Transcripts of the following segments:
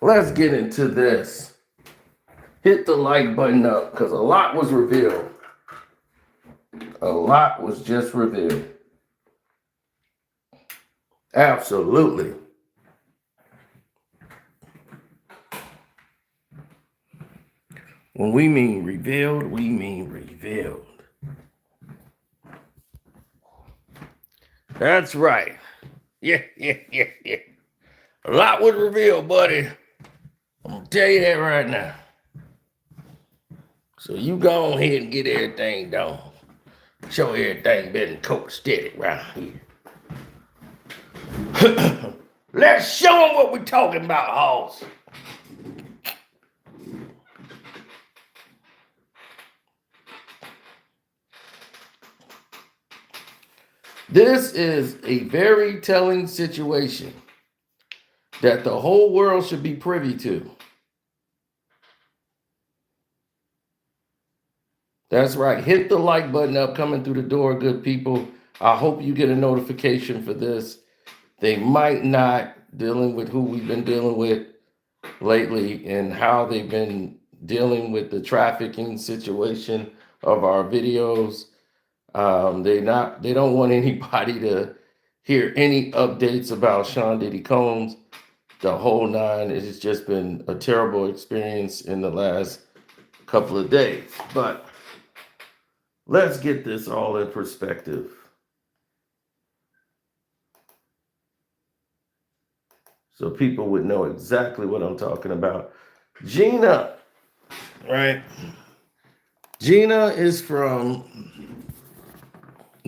let's get into this. Hit the like button up because a lot was revealed. A lot was just revealed. Absolutely. When we mean revealed, we mean revealed. That's right. Yeah. A lot was revealed, buddy. I'm going to tell you that right now. So you go ahead and get everything done. Show everything better than coat steady around here. Let's show them what we're talking about, Hoss. This is a very telling situation that the whole world should be privy to. That's right. Hit the like button up coming through the door, good people. I hope you get a notification for this. They might not, dealing with who we've been dealing with lately and how they've been dealing with the trafficking situation of our videos. They don't want anybody to hear any updates about Sean Diddy Combs. The whole nine. It's just been a terrible experience in the last couple of days. But let's get this all in perspective. So people would know exactly what I'm talking about. Gina, right? Gina is from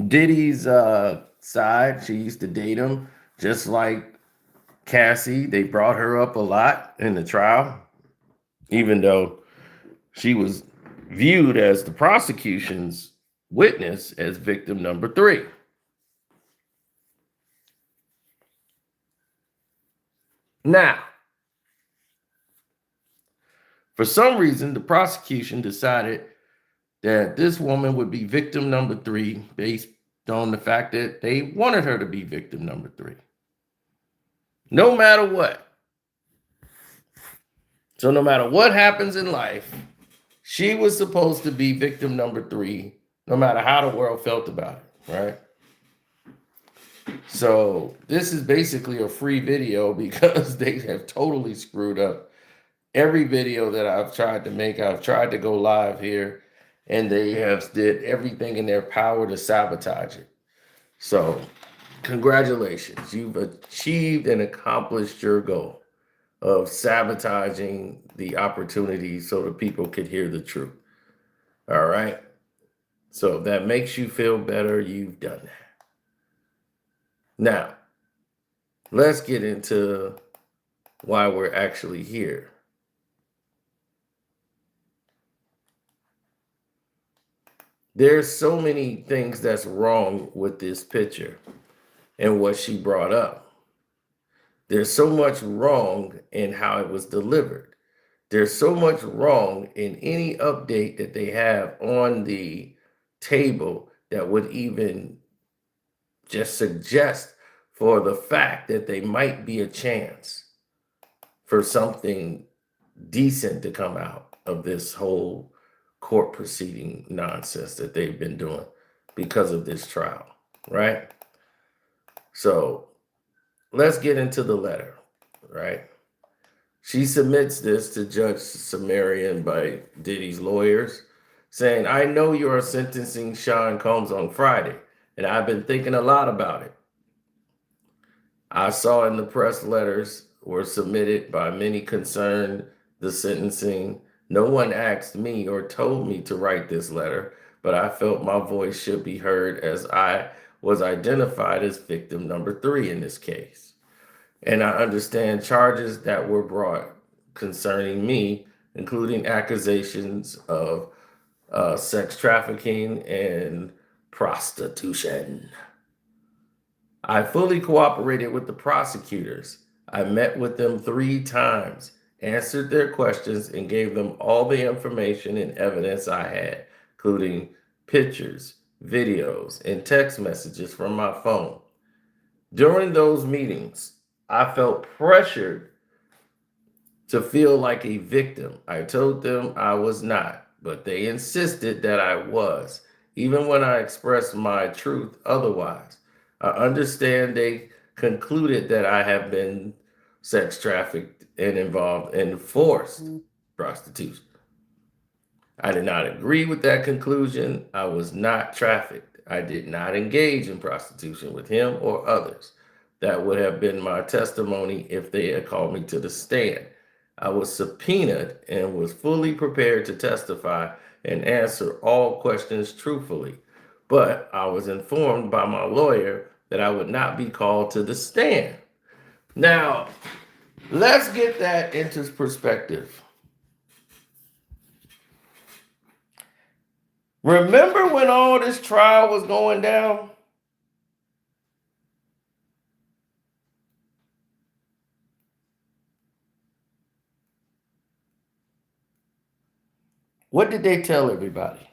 Diddy's side. She used to date him, just like Cassie. They brought her up a lot in the trial, even though she was viewed as the prosecution's witness as victim number 3. Now, for some reason, the prosecution decided that this woman would be victim number 3 based on the fact that they wanted her to be victim number 3. No matter what. So no matter what happens in life, she was supposed to be victim number 3, no matter how the world felt about it, right? So this is basically a free video because they have totally screwed up every video that I've tried to make. I've tried to go live here, and they have did everything in their power to sabotage it. So congratulations. You've achieved and accomplished your goal of sabotaging the opportunity so that people could hear the truth. All right. So if that makes you feel better, you've done that. Now, let's get into why we're actually here. There's so many things that's wrong with this picture and what she brought up. There's so much wrong in how it was delivered. There's so much wrong in any update that they have on the table that would even just suggest for the fact that they might be a chance for something decent to come out of this whole court proceeding nonsense that they've been doing because of this trial, right? So let's get into the letter, right? She submits this to Judge Sumerian by Diddy's lawyers, saying, I know you are sentencing Sean Combs on Friday, and I've been thinking a lot about it. I saw in the press letters were submitted by many concerned the sentencing. No one asked me or told me to write this letter, but I felt my voice should be heard as I was identified as victim number 3 in this case. And I understand charges that were brought concerning me, including accusations of sex trafficking and prostitution. I fully cooperated with the prosecutors. I met with them 3 times, answered their questions, and gave them all the information and evidence I had, including pictures, videos, and text messages from my phone. During those meetings, I felt pressured to feel like a victim. I told them I was not, but they insisted that I was, even when I expressed my truth otherwise. I understand they concluded that I have been sex trafficked and involved in forced prostitution. I did not agree with that conclusion. I was not trafficked. I did not engage in prostitution with him or others. That would have been my testimony if they had called me to the stand. I was subpoenaed and was fully prepared to testify and answer all questions truthfully. But I was informed by my lawyer that I would not be called to the stand. Now, let's get that into perspective. Remember when all this trial was going down? What did they tell everybody?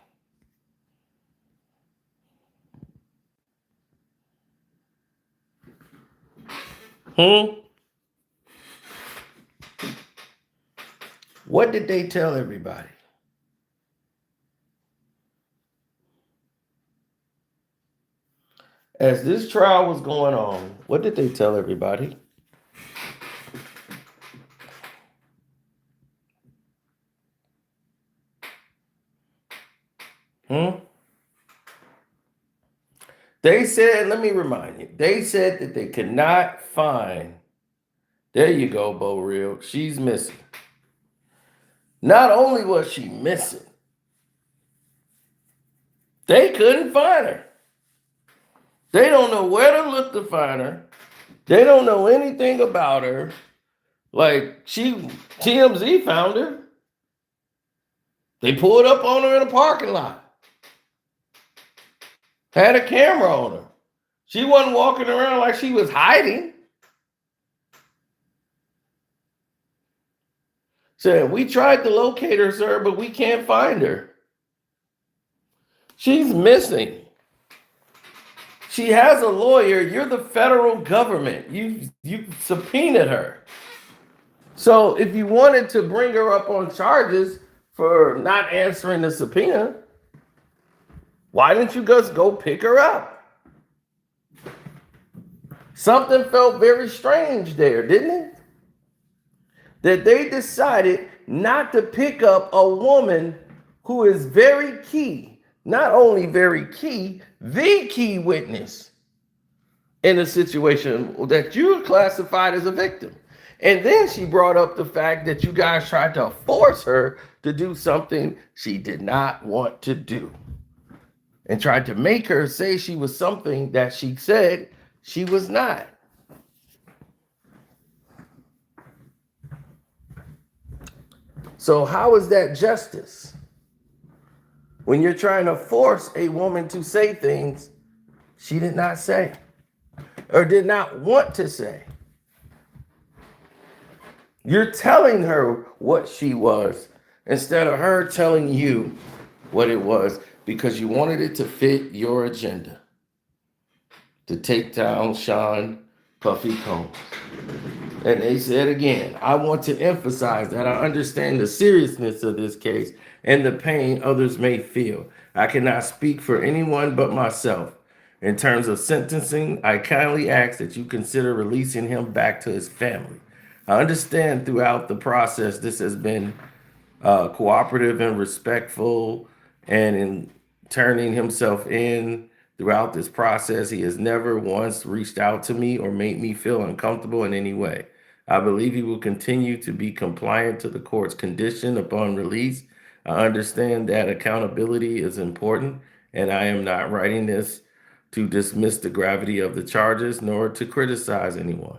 What did they tell everybody? As this trial was going on, what did they tell everybody? They said, let me remind you, they said that they could not find, there you go, Bo Real, she's missing. Not only was she missing, they couldn't find her. They don't know where to look to find her. They don't know anything about her. Like TMZ found her. They pulled up on her in a parking lot. Had a camera on her. She wasn't walking around like she was hiding. Said, we tried to locate her, sir, but we can't find her. She's missing. She has a lawyer. You're the federal government. You subpoenaed her. So if you wanted to bring her up on charges for not answering the subpoena, why didn't you just go pick her up? Something felt very strange there, didn't it? That they decided not to pick up a woman who is very key, not only very key, the key witness in a situation that you classified as a victim. And then she brought up the fact that you guys tried to force her to do something she did not want to do and tried to make her say she was something that she said she was not. So how is that justice? When you're trying to force a woman to say things she did not say or did not want to say. You're telling her what she was instead of her telling you what it was because you wanted it to fit your agenda. To take down Sean Puffy Combs. And they said again, I want to emphasize that I understand the seriousness of this case and the pain others may feel. I cannot speak for anyone but myself. In terms of sentencing, I kindly ask that you consider releasing him back to his family. I understand throughout the process this has been cooperative and respectful, and in turning himself in throughout this process, he has never once reached out to me or made me feel uncomfortable in any way. I believe he will continue to be compliant to the court's condition upon release. I understand that accountability is important, and I am not writing this to dismiss the gravity of the charges nor to criticize anyone.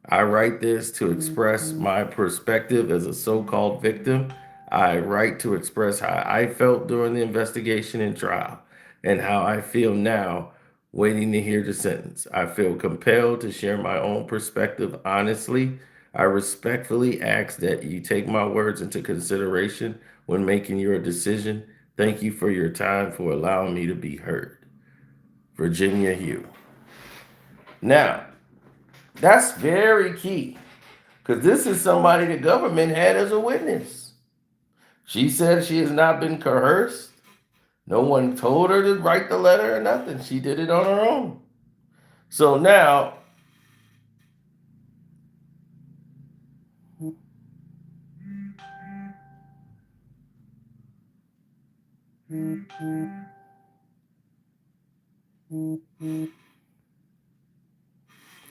I write this to express my perspective as a so-called victim. I write to express how I felt during the investigation and trial and how I feel now waiting to hear the sentence. I feel compelled to share my own perspective honestly. I respectfully ask that you take my words into consideration when making your decision. Thank you for your time for allowing me to be heard. Virginia Huynh. Now, that's very key Because this is somebody the government had as a witness. She said she has not been coerced. No one told her to write the letter or nothing. She did it on her own. So now,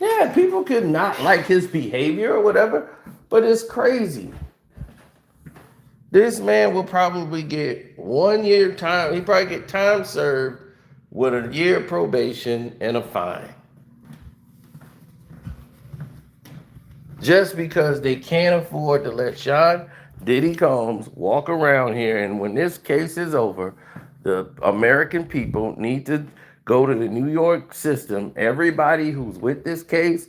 yeah, people could not like his behavior or whatever, but it's crazy. This man will probably get 1 year time. He probably get time served with a year probation and a fine. Just because they can't afford to let Sean Diddy Combs walk around here. And when this case is over, the American people need to go to the New York system. Everybody who's with this case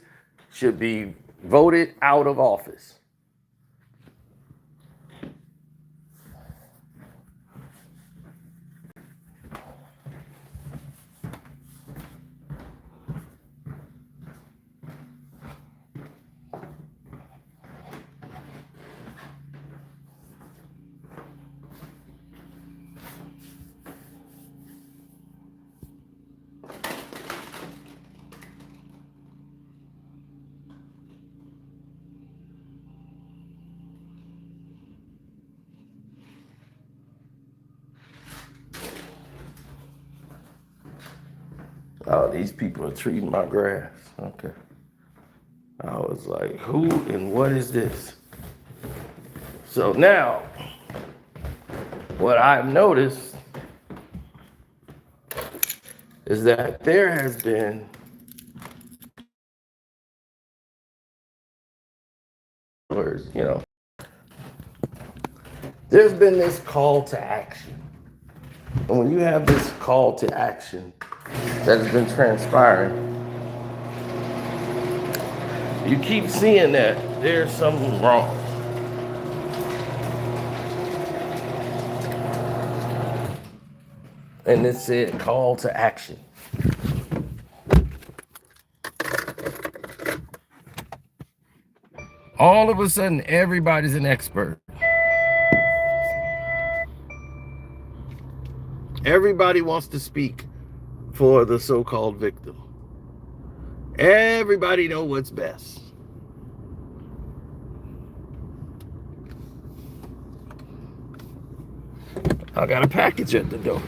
should be voted out of office. Oh, these people are treating my grass. Okay. I was like, who and what is this? So now, what I've noticed is that there has been there's been this call to action. And when you have this call to action that has been transpiring, you keep seeing that there's something wrong. And it said call to action. All of a sudden, everybody's an expert. Everybody wants to speak for the so-called victim. Everybody knows what's best. I got a package at the door.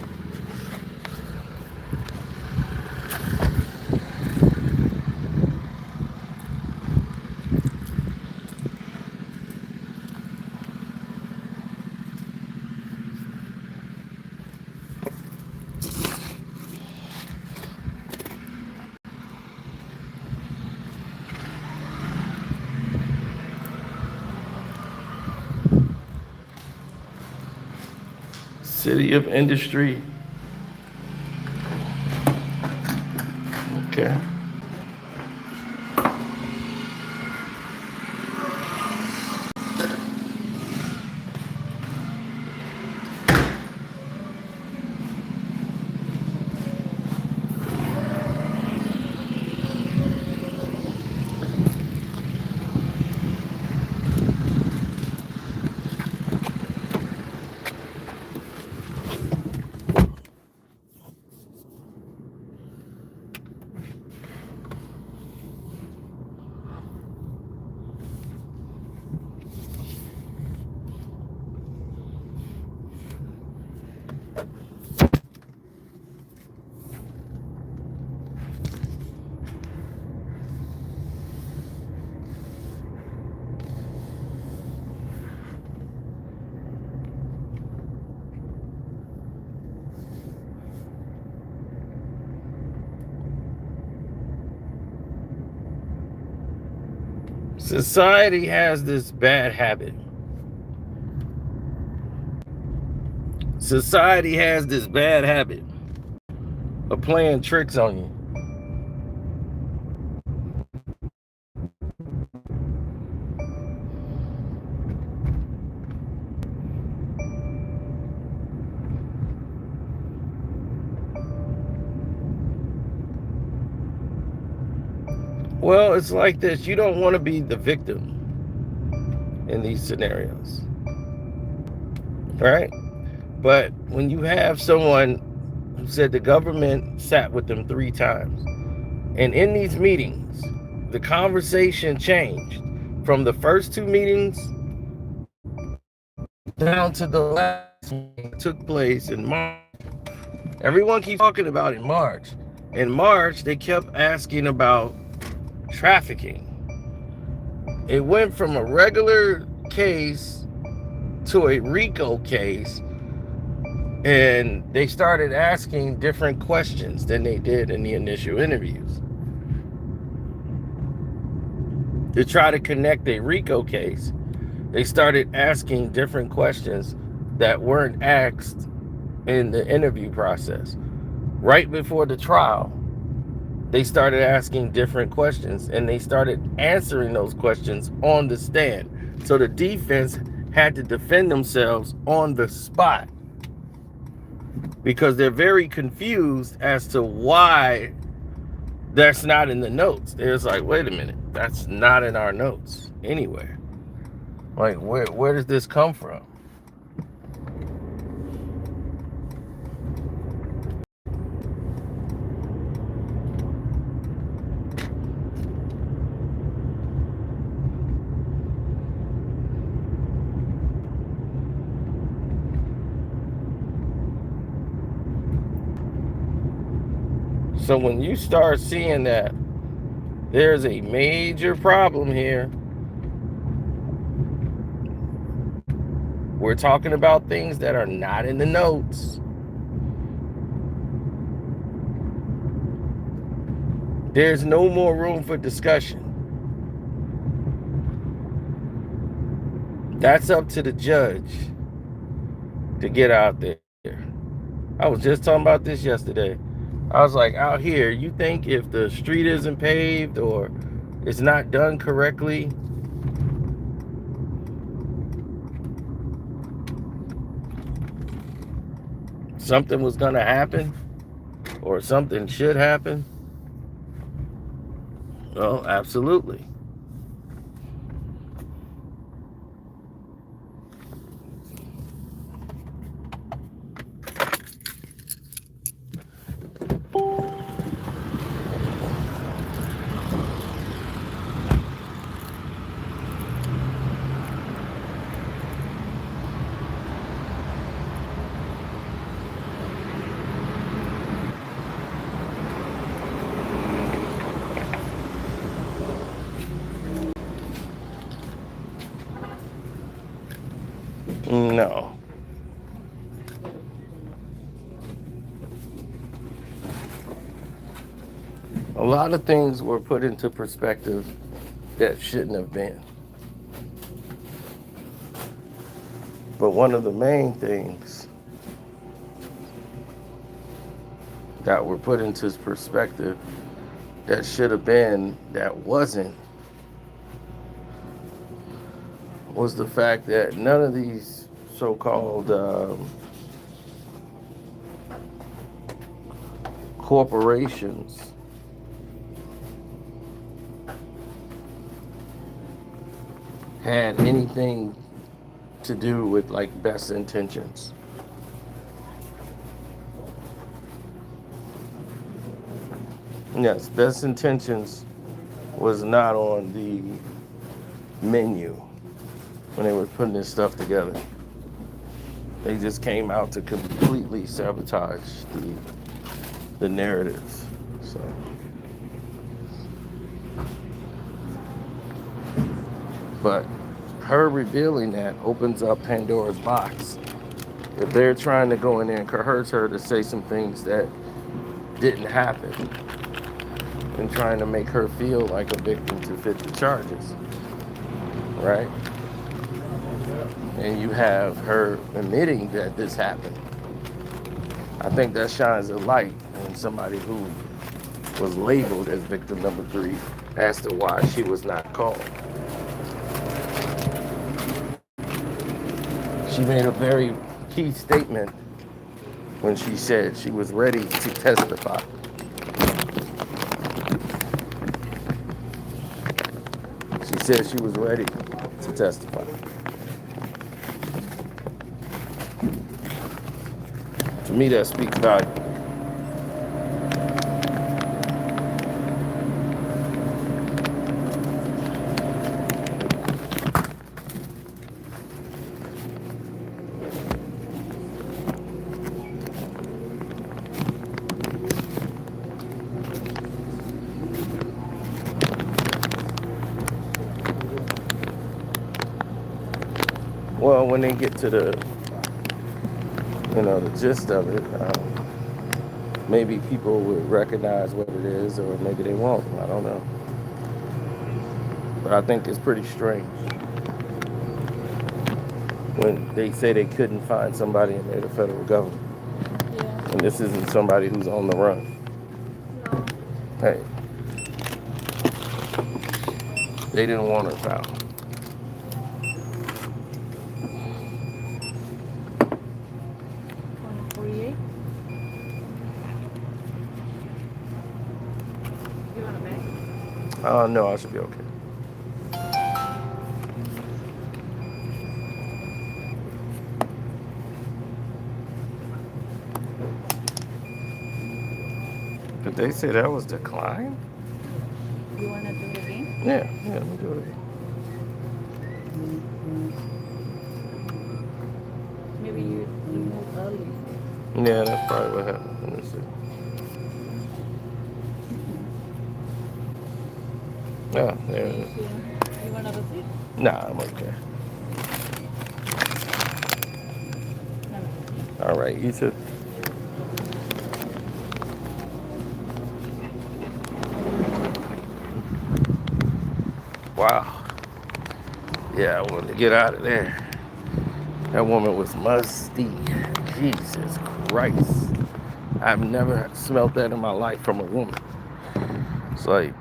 City of Industry. Okay. Society has this bad habit. Society has this bad habit of playing tricks on you. Well, it's like this. You don't want to be the victim. in these scenarios, right? But when you have someone who said the government sat with them 3 times, and in these meetings, the conversation changed from the first 2 meetings down to the last meeting that took place in March. Everyone keeps talking about in March. In March, they kept asking about trafficking. It went from a regular case to a RICO case, and they started asking different questions than they did in the initial interviews. To try to connect a RICO case, they started asking different questions that weren't asked in the interview process. Right before the trial, they started asking different questions, and they started answering those questions on the stand. So the defense had to defend themselves on the spot, because they're very confused as to why that's not in the notes. It's like, wait a minute, that's not in our notes anywhere. Like, where does this come from? So when you start seeing that there's a major problem here, we're talking about things that are not in the notes. There's no more room for discussion. That's up to the judge to get out there. I was just talking about this yesterday. I was like, out here, you think if the street isn't paved or it's not done correctly, something was going to happen or something should happen? Well, absolutely. No. A lot of things were put into perspective that shouldn't have been. But one of the main things that were put into perspective that should have been, that wasn't, was the fact that none of these so-called corporations had anything to do with like best intentions. Yes, best intentions was not on the menu when they were putting this stuff together. They just came out to completely sabotage the narratives. So, but her revealing that opens up Pandora's box. If they're trying to go in there and coerce her to say some things that didn't happen, and trying to make her feel like a victim to fit the charges, right? And you have her admitting that this happened. I think that shines a light on somebody who was labeled as victim number 3 as to why she was not called. She made a very key statement when she said she was ready to testify. She said she was ready to testify. To me, that speaks value. Well, when they get to the gist of it, maybe people would recognize what it is, or maybe they won't. I don't know. But I think it's pretty strange when they say they couldn't find somebody in the federal government. Yeah. And this isn't somebody who's on the run. No. Hey, they didn't want her found. 148. You want a bag? No, I should be okay. Did they say that was declined? You want to do it again? Yeah, let me do it. Maybe you moved early. Yeah, that's probably what happened. Let me see. Yeah, there it is. You want another seat? Nah, I'm okay. No. All right, you too. Wow. Yeah, I wanted to get out of there. That woman was musty. Jesus Christ. I've never smelled that in my life from a woman. It's like,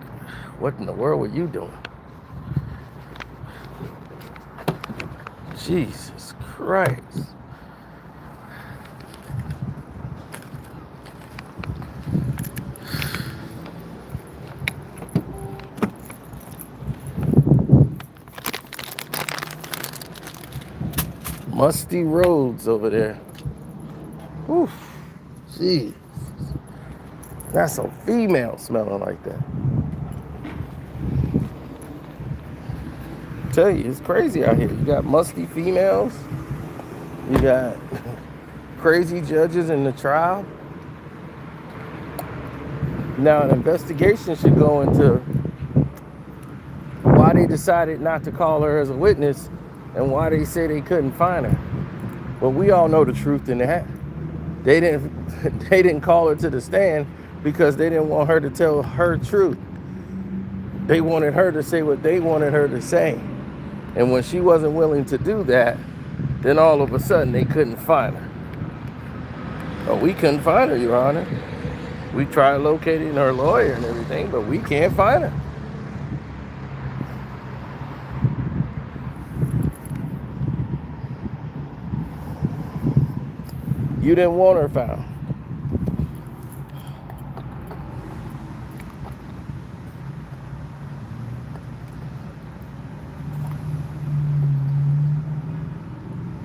what in the world were you doing? Jesus Christ. Musty roads over there. Oof. Jeez. That's a female smelling like that. I tell you, it's crazy out here. You got musty females. You got crazy judges in the trial. Now, an investigation should go into why they decided not to call her as a witness and why they say they couldn't find her. But we all know the truth in that. They didn't call her to the stand because they didn't want her to tell her truth. They wanted her to say what they wanted her to say. And when she wasn't willing to do that, then all of a sudden they couldn't find her. Oh, we couldn't find her, Your Honor. We tried locating her lawyer and everything, but we can't find her. You didn't want her found.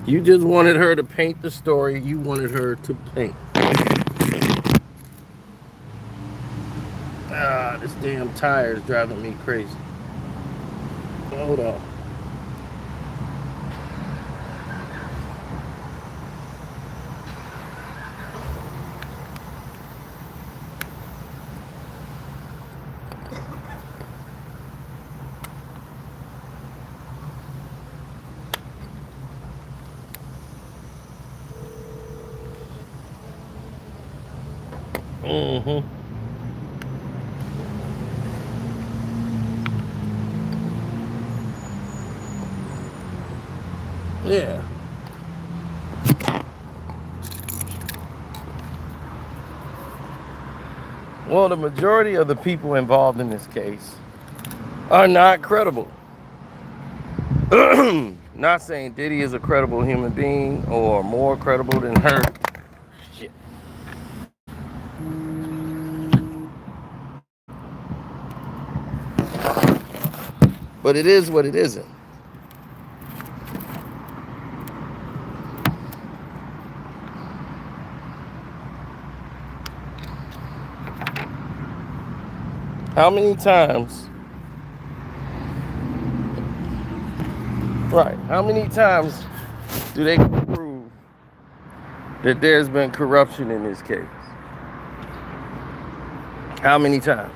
You just wanted her to paint the story you wanted her to paint. This damn tire is driving me crazy. Hold on. Mm-hmm. Yeah. Well, the majority of the people involved in this case are not credible. Not saying Diddy is a credible human being or more credible than her. Shit. But it is what it isn't. How many times? Right. How many times do they prove that there's been corruption in this case? How many times?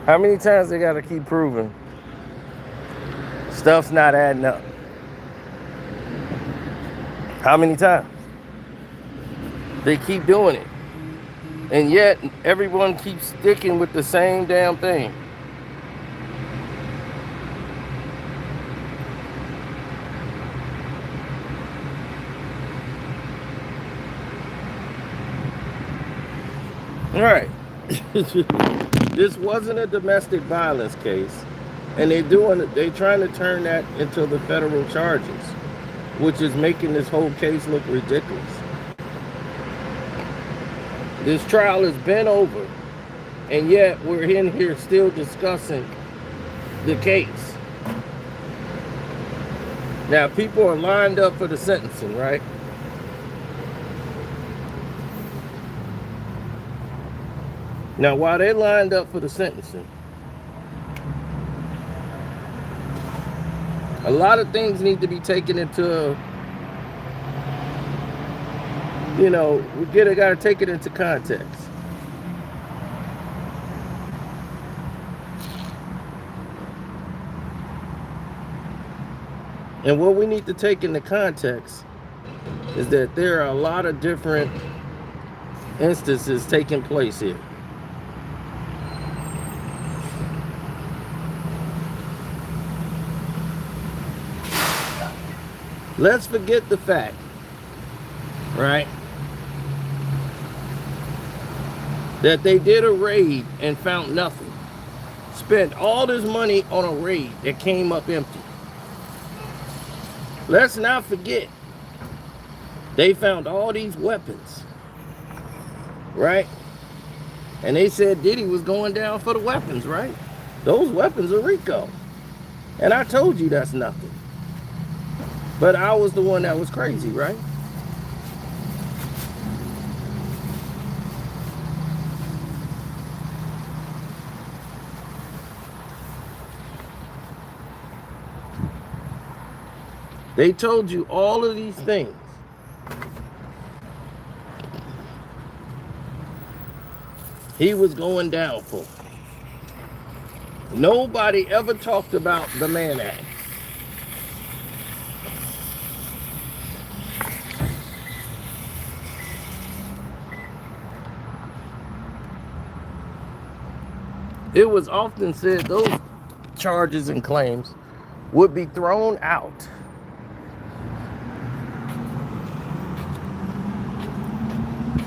How many times they got to keep proving stuff's not adding up? How many times? They keep doing it. And yet, everyone keeps sticking with the same damn thing. All right. This wasn't a domestic violence case. And they're trying to turn that into the federal charges, which is making this whole case look ridiculous. This trial has been over, and yet we're in here still discussing the case. Now, people are lined up for the sentencing, right? Now, while they're lined up for the sentencing, a lot of things need to be taken into, we gotta take it into context. And what we need to take into context is that there are a lot of different instances taking place here. Let's forget the fact, right, that they did a raid and found nothing. Spent all this money on a raid that came up empty. Let's not forget, they found all these weapons, right? And they said Diddy was going down for the weapons, right? Those weapons are Rico. And I told you that's nothing. But I was the one that was crazy, right? They told you all of these things. He was going down for. Nobody ever talked about the Mann Act. It was often said those charges and claims would be thrown out.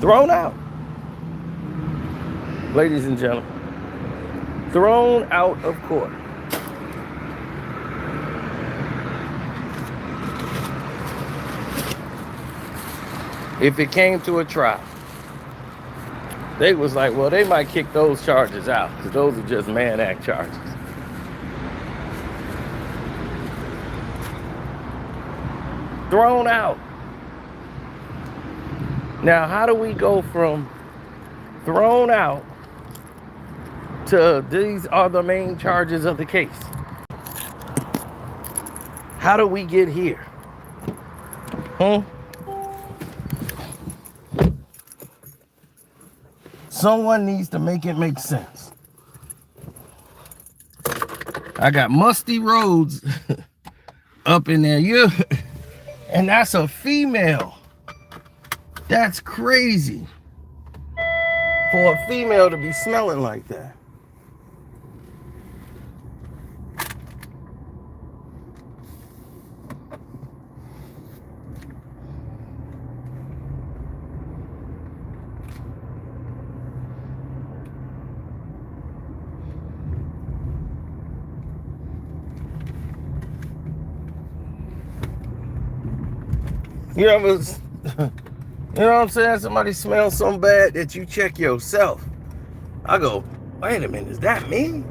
Thrown out. Ladies and gentlemen, thrown out of court. If it came to a trial, they was like, well, they might kick those charges out because those are just Mann Act charges. Thrown out. Now, how do we go from thrown out to these are the main charges of the case? How do we get here? Someone needs to make it make sense. I got musty roads up in there. And that's a female. That's crazy. For a female to be smelling like that. You ever, you know what I'm saying? Somebody smells so bad that you check yourself. I go, wait a minute, is that me?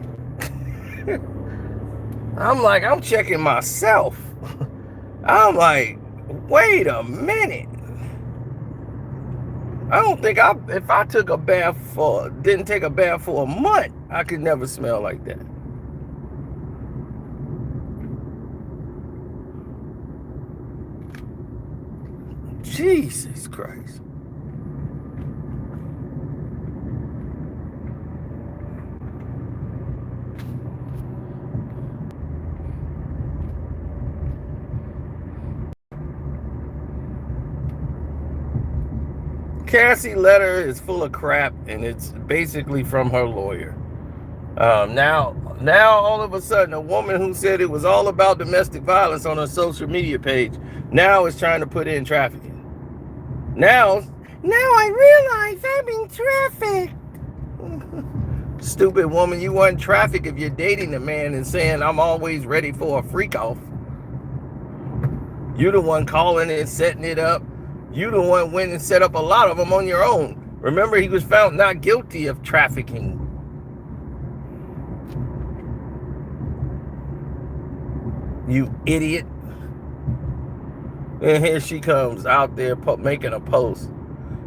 I'm checking myself. I'm like, wait a minute. I don't think if I took a bath didn't take a bath for a month, I could never smell like that. Jesus Christ. Cassie's letter is full of crap, and it's basically from her lawyer. Now all of a sudden, a woman who said it was all about domestic violence on her social media page now is trying to put in trafficking. Now I realize I'm in traffic. Stupid woman, you weren't traffic if you're dating a man and saying I'm always ready for a freak off. You the one calling it, setting it up. You the one went and set up a lot of them on your own. Remember, he was found not guilty of trafficking. You idiot. And here she comes out there making a post.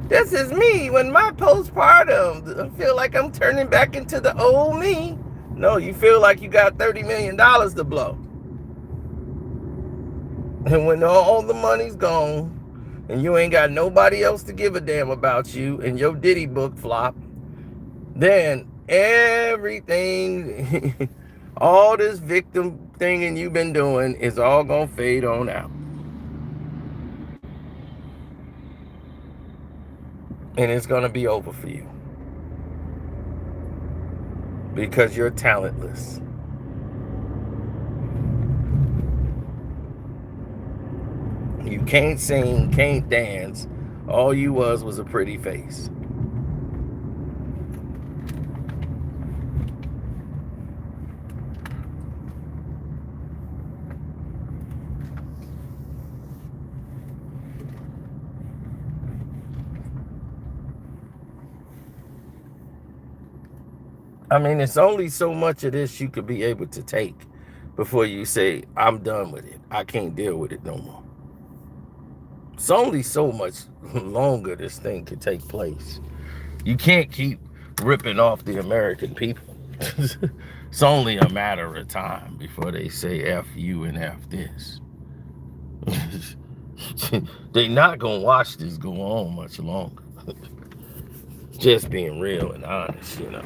This is me when my postpartum. I feel like I'm turning back into the old me. No, you feel like you got $30 million to blow. And when all the money's gone, and you ain't got nobody else to give a damn about you, and your Diddy book flop, then everything, all this victim thing you've been doing is all gonna fade on out. And it's gonna be over for you. Because you're talentless. You can't sing, can't dance. All you was a pretty face. I mean, it's only so much of this you could be able to take before you say, I'm done with it. I can't deal with it no more. It's only so much longer this thing could take place. You can't keep ripping off the American people. It's only a matter of time before they say F you and F this. They're not going to watch this go on much longer. Just being real and honest, you know.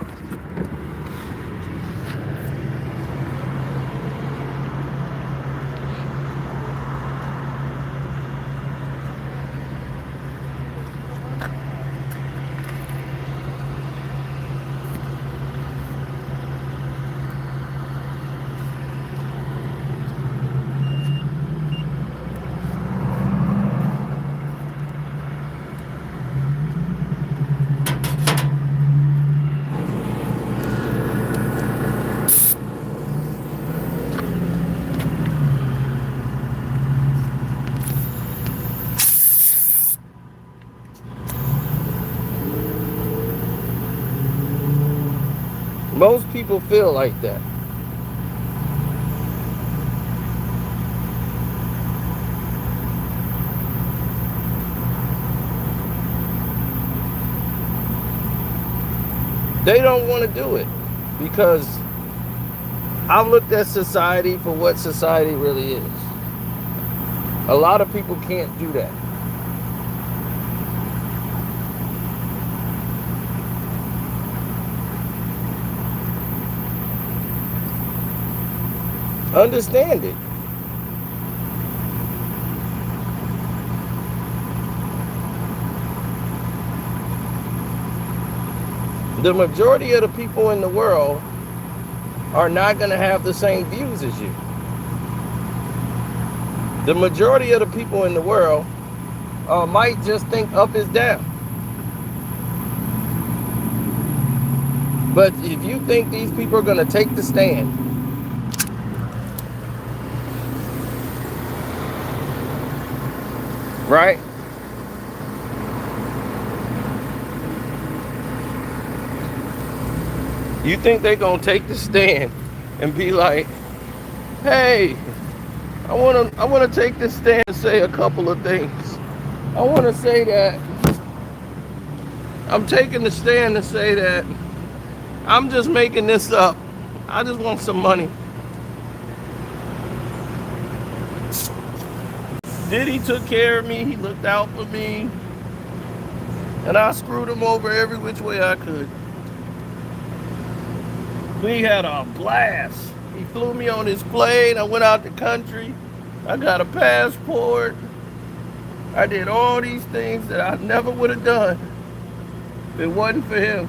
Most people feel like that. They don't want to do it because I've looked at society for what society really is. A lot of people can't do that. Understand it. The majority of the people in the world are not going to have the same views as you. The majority of the people in the world might just think up is down. But if you think these people are going to take the stand, right? You think they're gonna take the stand and be like, hey, I wanna take this stand and say a couple of things. I wanna say that I'm taking the stand to say that I'm just making this up. I just want some money. Diddy took care of me. He looked out for me. And I screwed him over every which way I could. We had a blast. He flew me on his plane. I went out the country. I got a passport. I did all these things that I never would have done if it wasn't for him.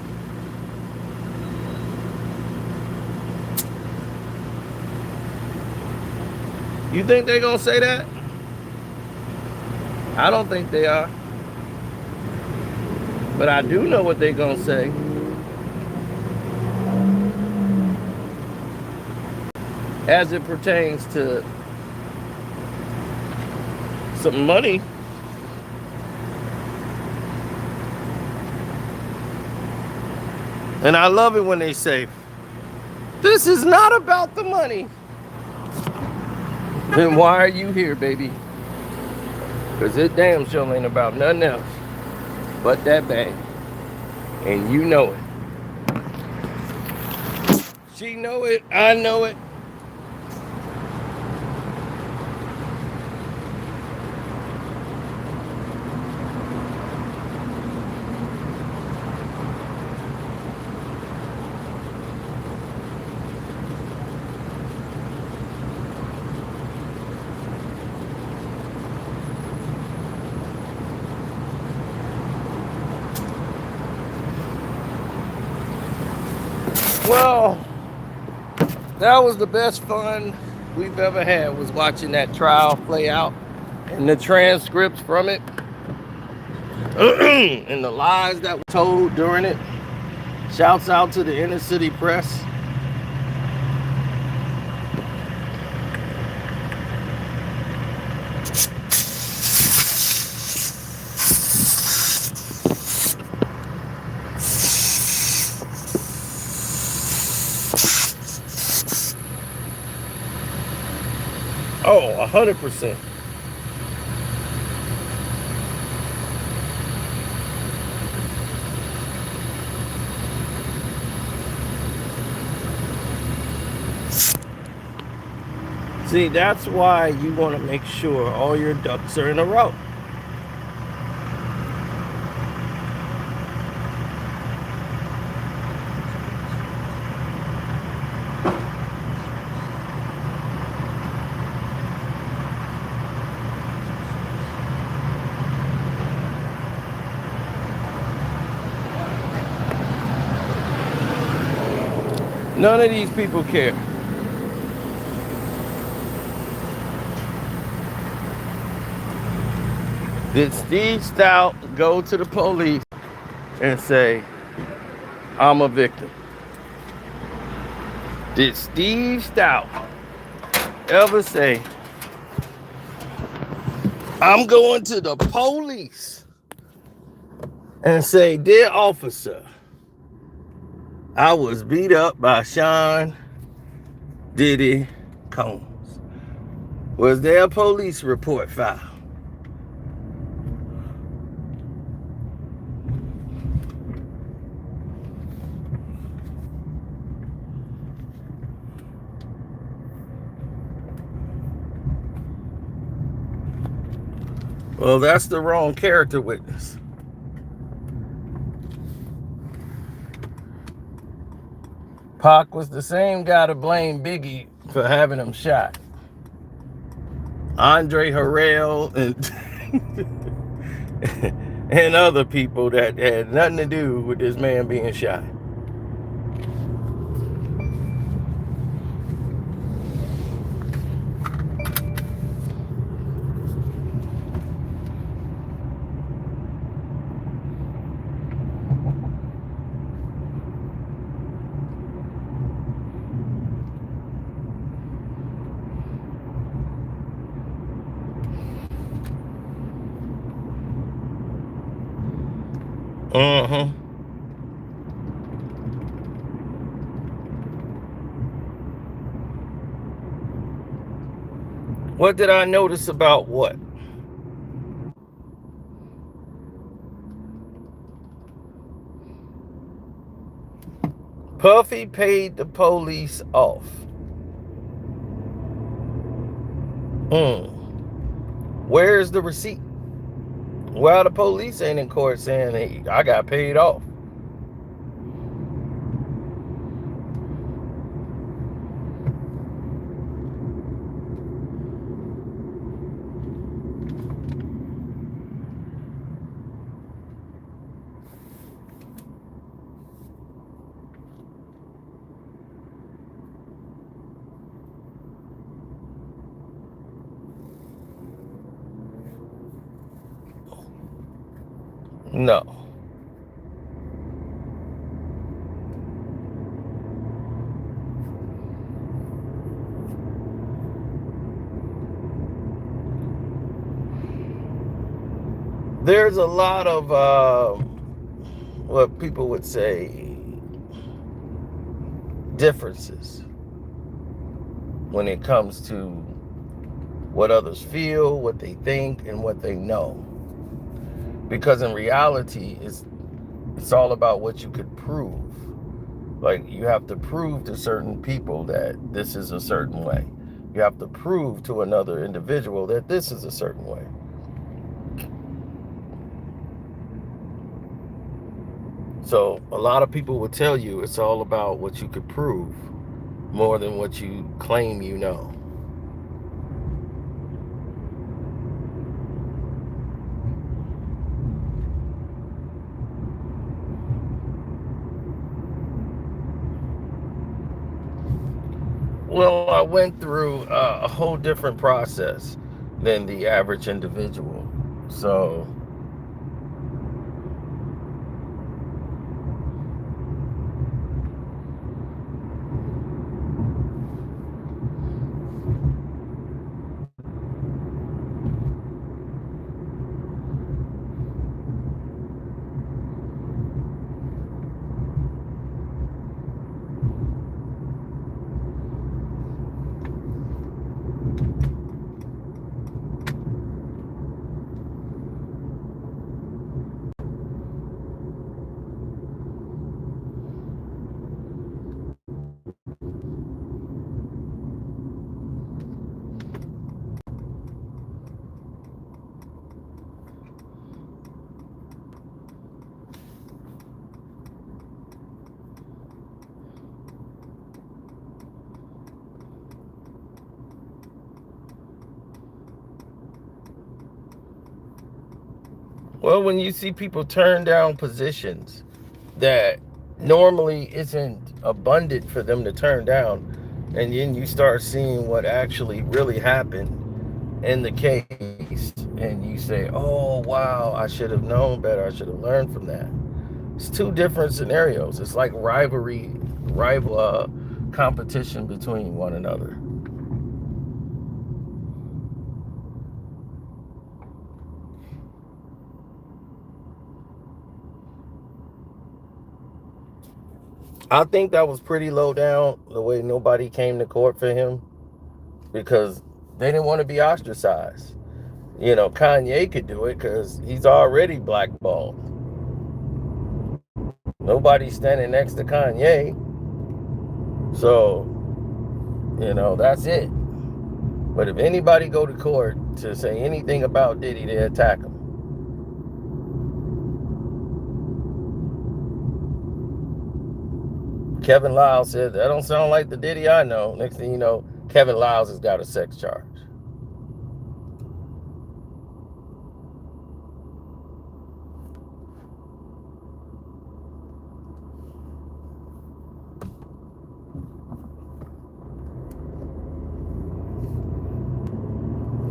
You think they're gonna say that? I don't think they are. But I do know what they're gonna say. As it pertains to some money. And I love it when they say, this is not about the money. Then why are you here, baby? Because it damn sure ain't about nothing else but that bag. And you know it. She know it. I know it. Well, that was the best fun we've ever had, was watching that trial play out and the transcripts from it and the lies that were told during it. Shouts out to the inner city press. Oh, 100%. See, that's why you want to make sure all your ducks are in a row. None of these people care. Did Steve Stout go to the police and say, I'm a victim? Did Steve Stout ever say, I'm going to the police and say, dear officer, I was beat up by Sean Diddy Combs? Was there a police report filed? Well, that's the wrong character witness. Pac was the same guy to blame Biggie for having him shot. Andre Harrell and other people that had nothing to do with this man being shot. What did I notice about what? Puffy paid the police off. Where's the receipt? Well, the police ain't in court saying, hey, I got paid off. No. There's a lot of what people would say differences when it comes to what others feel, what they think, and what they know. Because in reality, it's all about what you could prove. Like, you have to prove to certain people that this is a certain way. You have to prove to another individual that this is a certain way. So a lot of people will tell you it's all about what you could prove more than what you claim you know. Well, I went through a whole different process than the average individual. So well, when you see people turn down positions that normally isn't abundant for them to turn down, and then you start seeing what actually really happened in the case, and you say, oh, wow, I should have known better. I should have learned from that. It's two different scenarios. It's like rival competition between one another. I think that was pretty low down, the way nobody came to court for him, because they didn't want to be ostracized. You know, Kanye could do it because he's already blackballed. Nobody's standing next to Kanye. So, you know, that's it. But if anybody go to court to say anything about Diddy, they attack him. Kevin Lyles said, that don't sound like the Diddy I know. Next thing you know, Kevin Lyles has got a sex charge.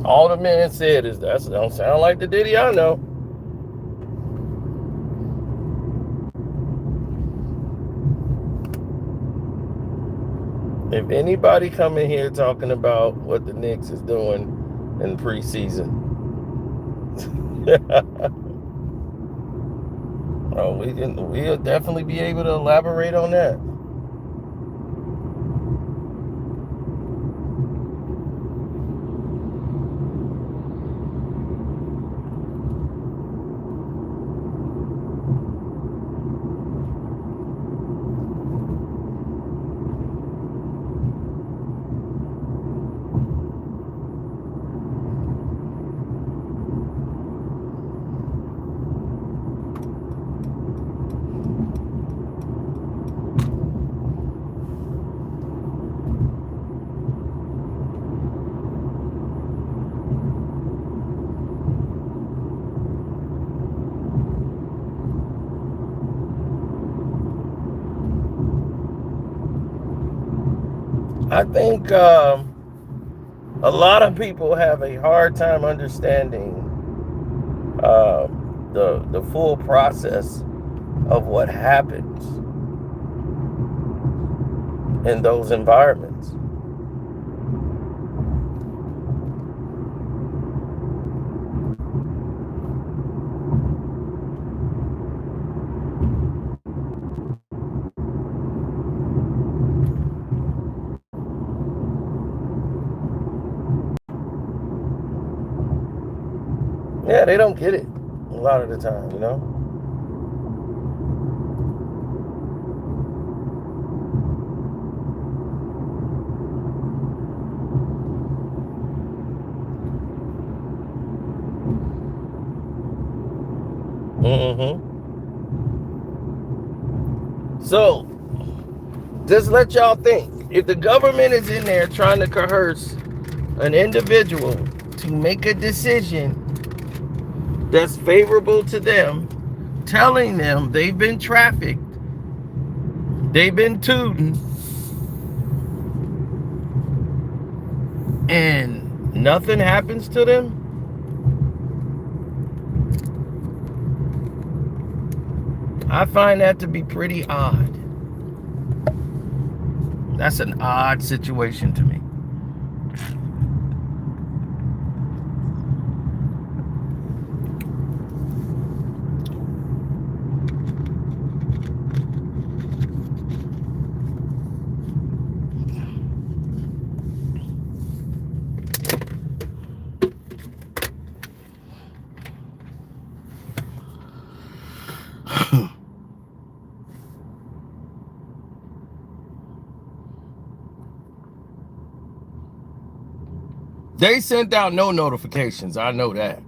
All the man said is, that don't sound like the Diddy I know. If anybody come in here talking about what the Knicks is doing in preseason, oh, we'll definitely be able to elaborate on that. I think a lot of people have a hard time understanding the full process of what happens in those environments. Yeah, they don't get it a lot of the time, you know. So, just let y'all think. If the government is in there trying to coerce an individual to make a decision that's favorable to them, telling them they've been trafficked, they've been tooting, and nothing happens to them, I find that to be pretty odd. That's an odd situation to me. They sent out no notifications. I know that.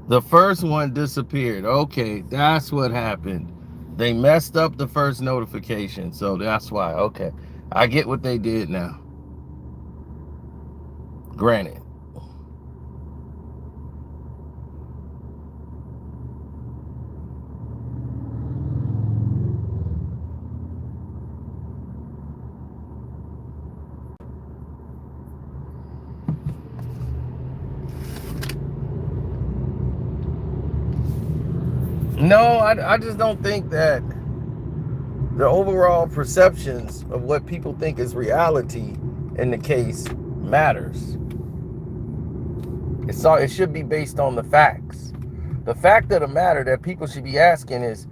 The first one disappeared. Okay, that's what happened. They messed up the first notification, so that's why. Okay, I get what they did now. Granted. No, I just don't think that the overall perceptions of what people think is reality in the case matters. It should be based on the facts. The fact of the matter that people should be asking is,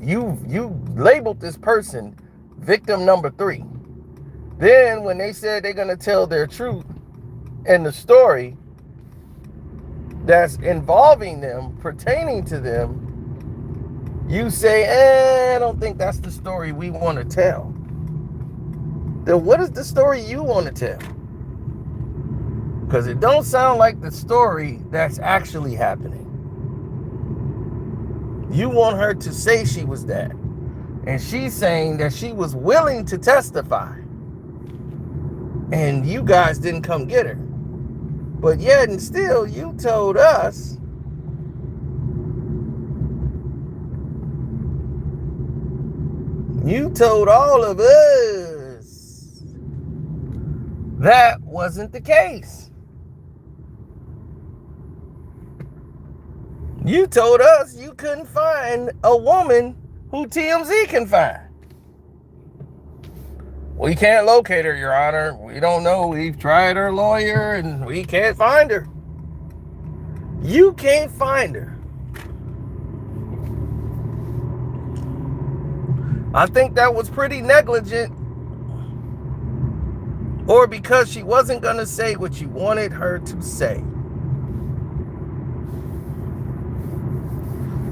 you labeled this person victim number 3. Then when they said they're going to tell their truth and the story that's involving them, pertaining to them, you say, I don't think that's the story we want to tell. Then what is the story you want to tell? Because it don't sound like the story that's actually happening. You want her to say she was that. And she's saying that she was willing to testify. And you guys didn't come get her. But yet and still, you told us you told all of us that wasn't the case. You told us you couldn't find a woman who TMZ can find. We can't locate her, Your Honor. We don't know. We've tried her lawyer and we can't find her. You can't find her. I think that was pretty negligent, or because she wasn't going to say what you wanted her to say.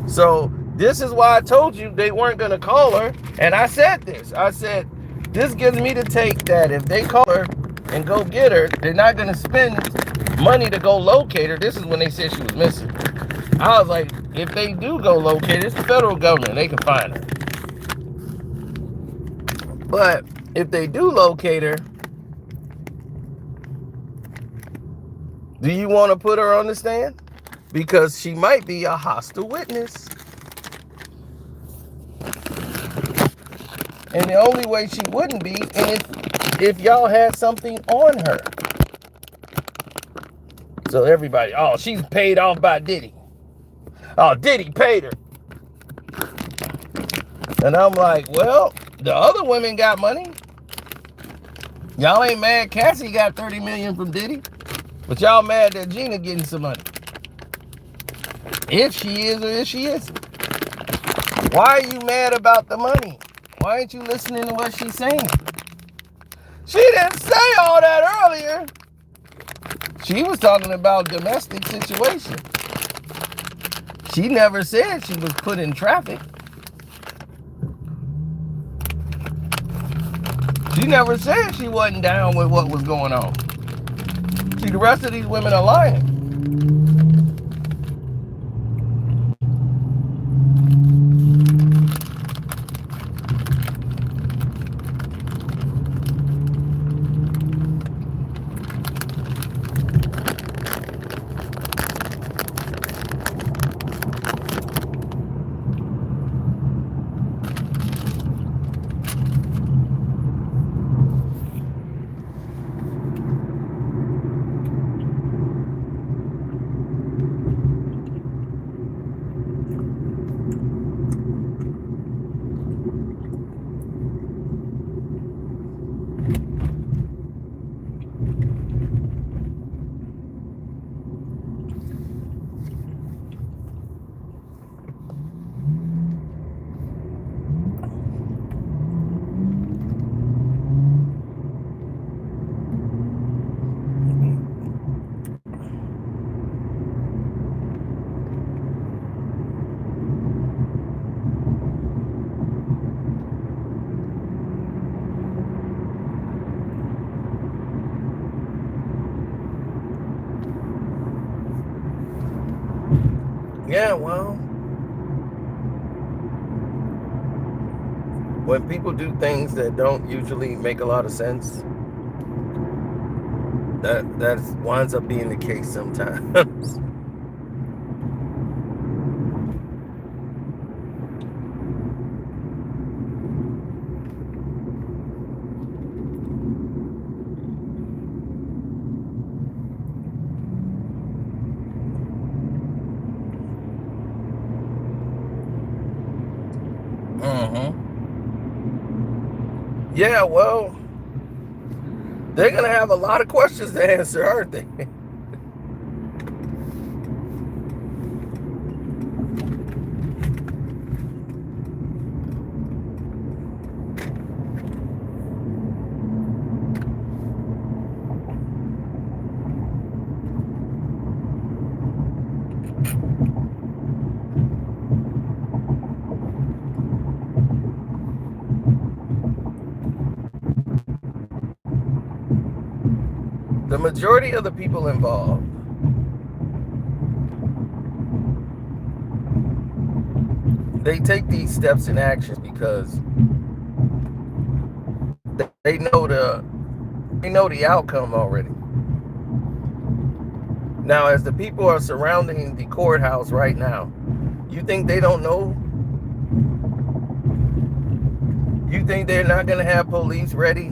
So this is why I told you they weren't going to call her. And I said this. I said, this gives me the take that if they call her and go get her, they're not going to spend money to go locate her. This is when they said she was missing. I was like, if they do go locate her, it's the federal government. They can find her. But if they do locate her, do you want to put her on the stand? Because she might be a hostile witness. And the only way she wouldn't be if y'all had something on her. So everybody, oh, she's paid off by Diddy. Oh, Diddy paid her. And I'm like, well, the other women got money. Y'all ain't mad Cassie got $30 million from Diddy. But y'all mad that Gina getting some money. If she is or if she isn't. Why are you mad about the money? Why ain't you listening to what she's saying? She didn't say all that earlier. She was talking about domestic situation. She never said she was put in traffic. She never said she wasn't down with what was going on. See, the rest of these women are lying. Yeah, well, when people do things that don't usually make a lot of sense, that winds up being the case sometimes. Yeah, well, they're going to have a lot of questions to answer, aren't they? The majority of the people involved they take these steps and actions because they know the outcome already. Now, as the people are surrounding the courthouse right now, you think they don't know? You think they're not going to have police ready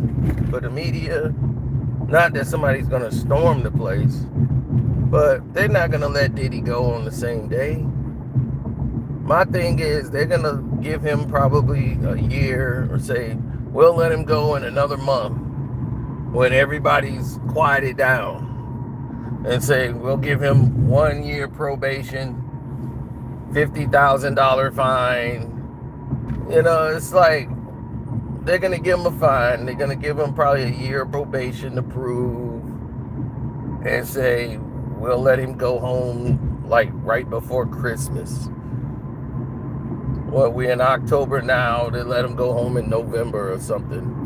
for the media? Not that somebody's going to storm the place, but they're not going to let Diddy go on the same day. My thing is they're going to give him probably a year or say, we'll let him go in another month when everybody's quieted down, and say, we'll give him 1 year probation, $50,000 fine. You know, it's like, they're going to give him a fine. They're going to give him probably a year of probation to prove, and say, we'll let him go home like right before Christmas. Well, we're in October now. They let him go home in November or something.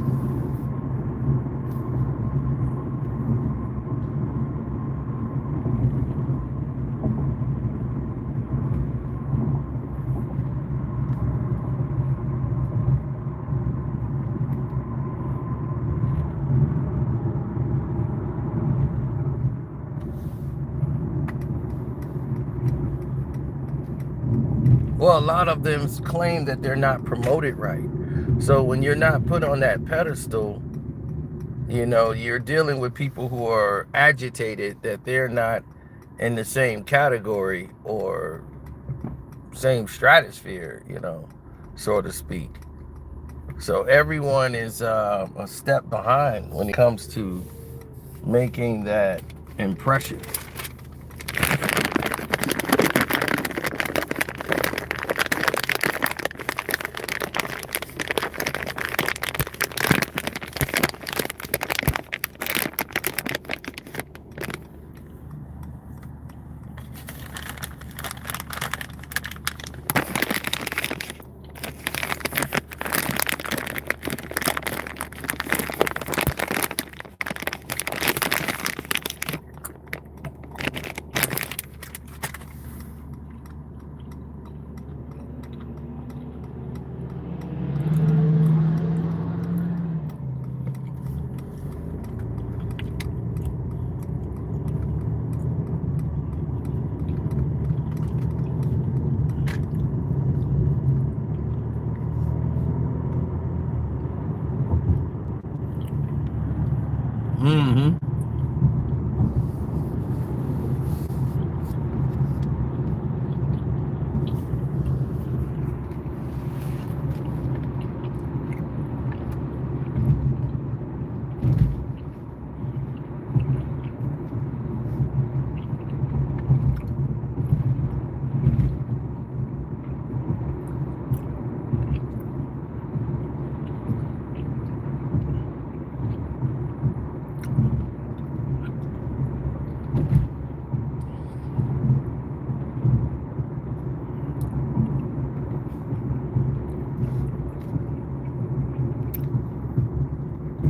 Well, a lot of them claim that they're not promoted right. So when you're not put on that pedestal, you're dealing with people who are agitated that they're not in the same category or same stratosphere, so to speak. So everyone is a step behind when it comes to making that impression. Mm-hmm.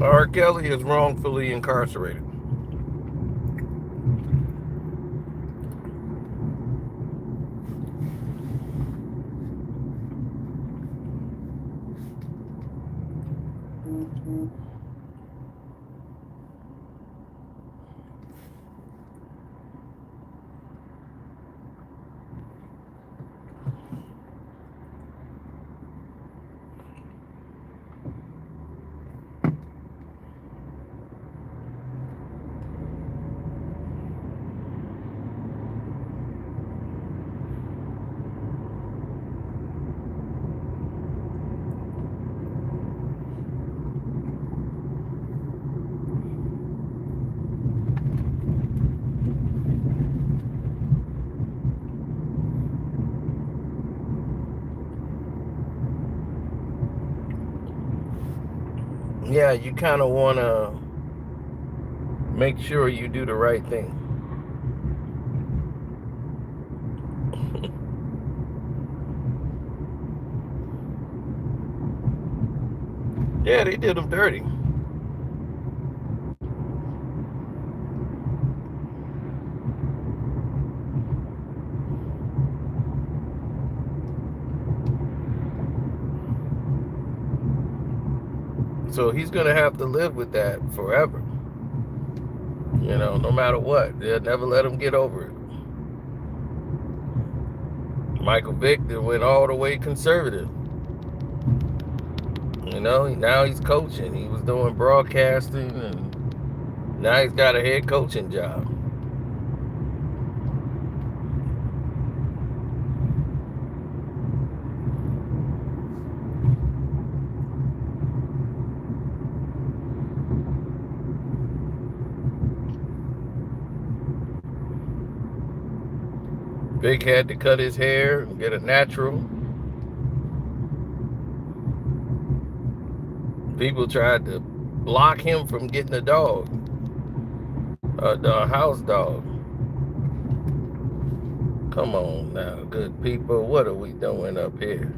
R. Kelly is wrongfully incarcerated. Yeah, you kind of want to make sure you do the right thing. Yeah, they did him dirty. So he's going to have to live with that forever. No matter what. They'll never let him get over it. Michael Vick went all the way conservative. Now he's coaching. He was doing broadcasting, and now he's got a head coaching job. Vic had to cut his hair and get a natural. People tried to block him from getting a dog, a house dog. Come on now, good people. What are we doing up here?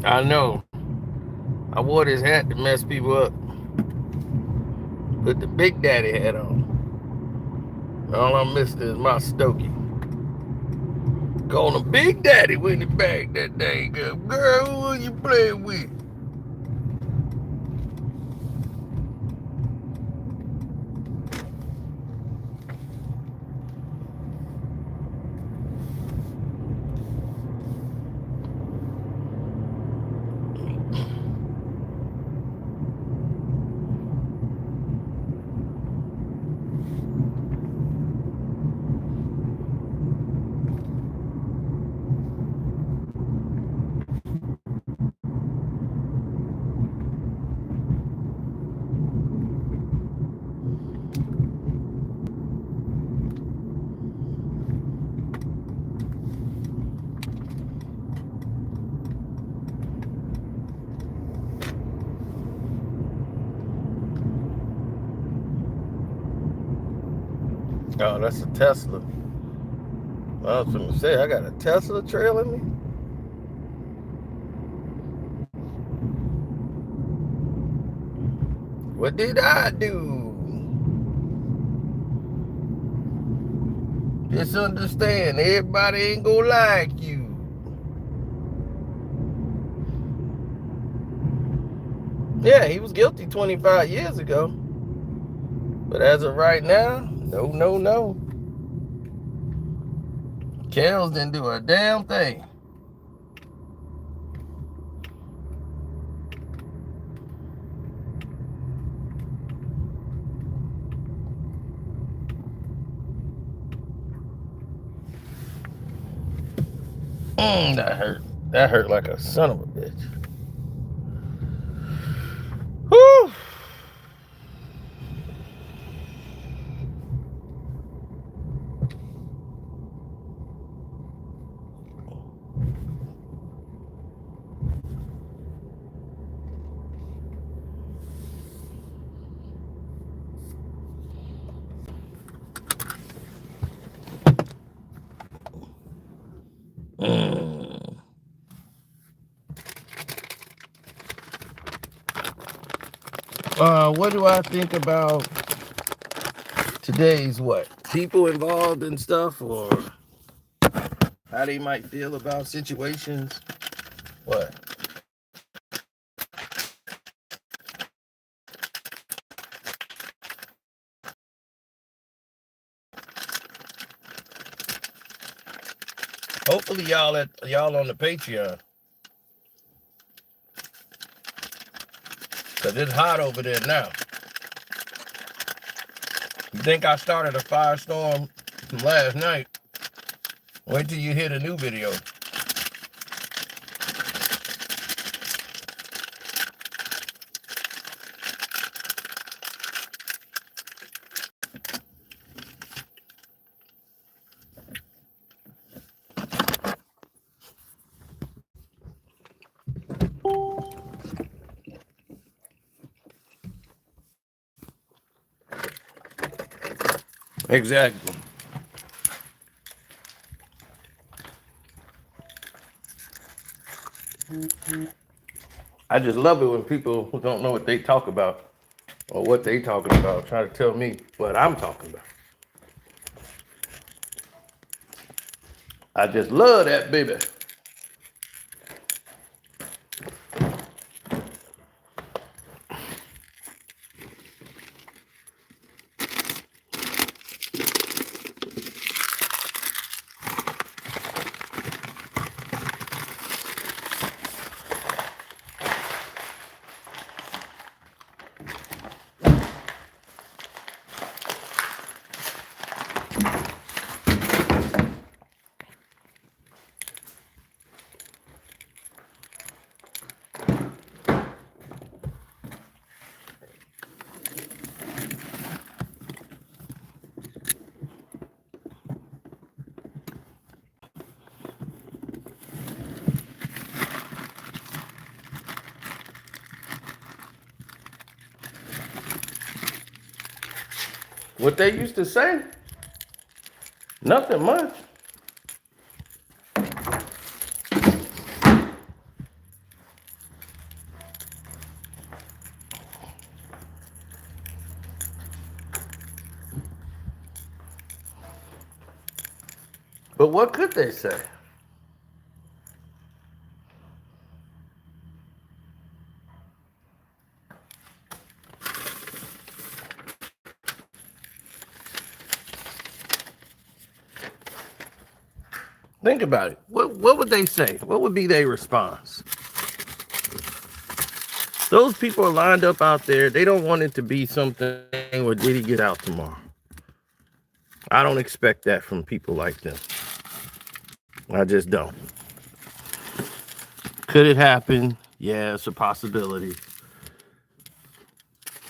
I know. I wore this hat to mess people up. Put the Big Daddy hat on. All I missed is my stogie. Call him Big Daddy when he bagged that dang girl. Girl, who are you playing with? Oh, that's a Tesla. I was going to say, I got a Tesla trailing me. What did I do? Just understand, everybody ain't gonna like you. Yeah, he was guilty 25 years ago. But as of right now, no. Kels didn't do a damn thing. That hurt. That hurt like a son of a bitch. Whew. What do I think about today's people involved in stuff, or how they might feel about situations? What? Hopefully y'all on the Patreon, cause it's hot over there now. You think I started a firestorm from last night? Wait till you hear the new video. Exactly. I just love it when people who don't know what they talk about or what they talking about try to tell me what I'm talking about. I just love that, baby. What they used to say, nothing much. But what could they say? Think about it. What would they say? What would be their response? Those people are lined up out there. They don't want it to be something where Diddy get out tomorrow. I don't expect that from people like them. I just don't. Could it happen? Yeah, it's a possibility.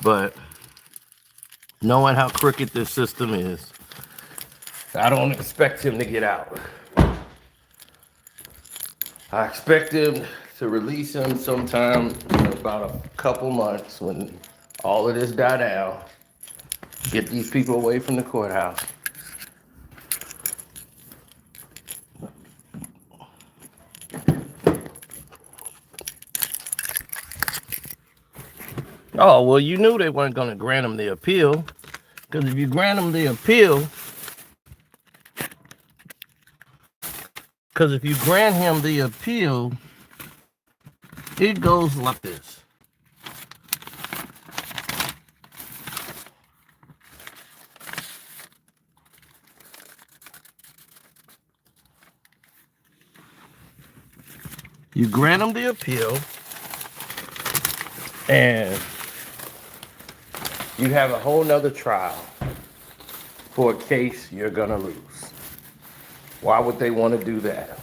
But knowing how crooked this system is, I don't expect him to get out. I expect him to release him sometime in about a couple months when all of this die down. Get these people away from the courthouse. Oh, well, you knew they weren't going to grant him the appeal. Because if you grant him the appeal, it goes like this. You grant him the appeal, and you have a whole nother trial for a case you're gonna lose. Why would they want to do that?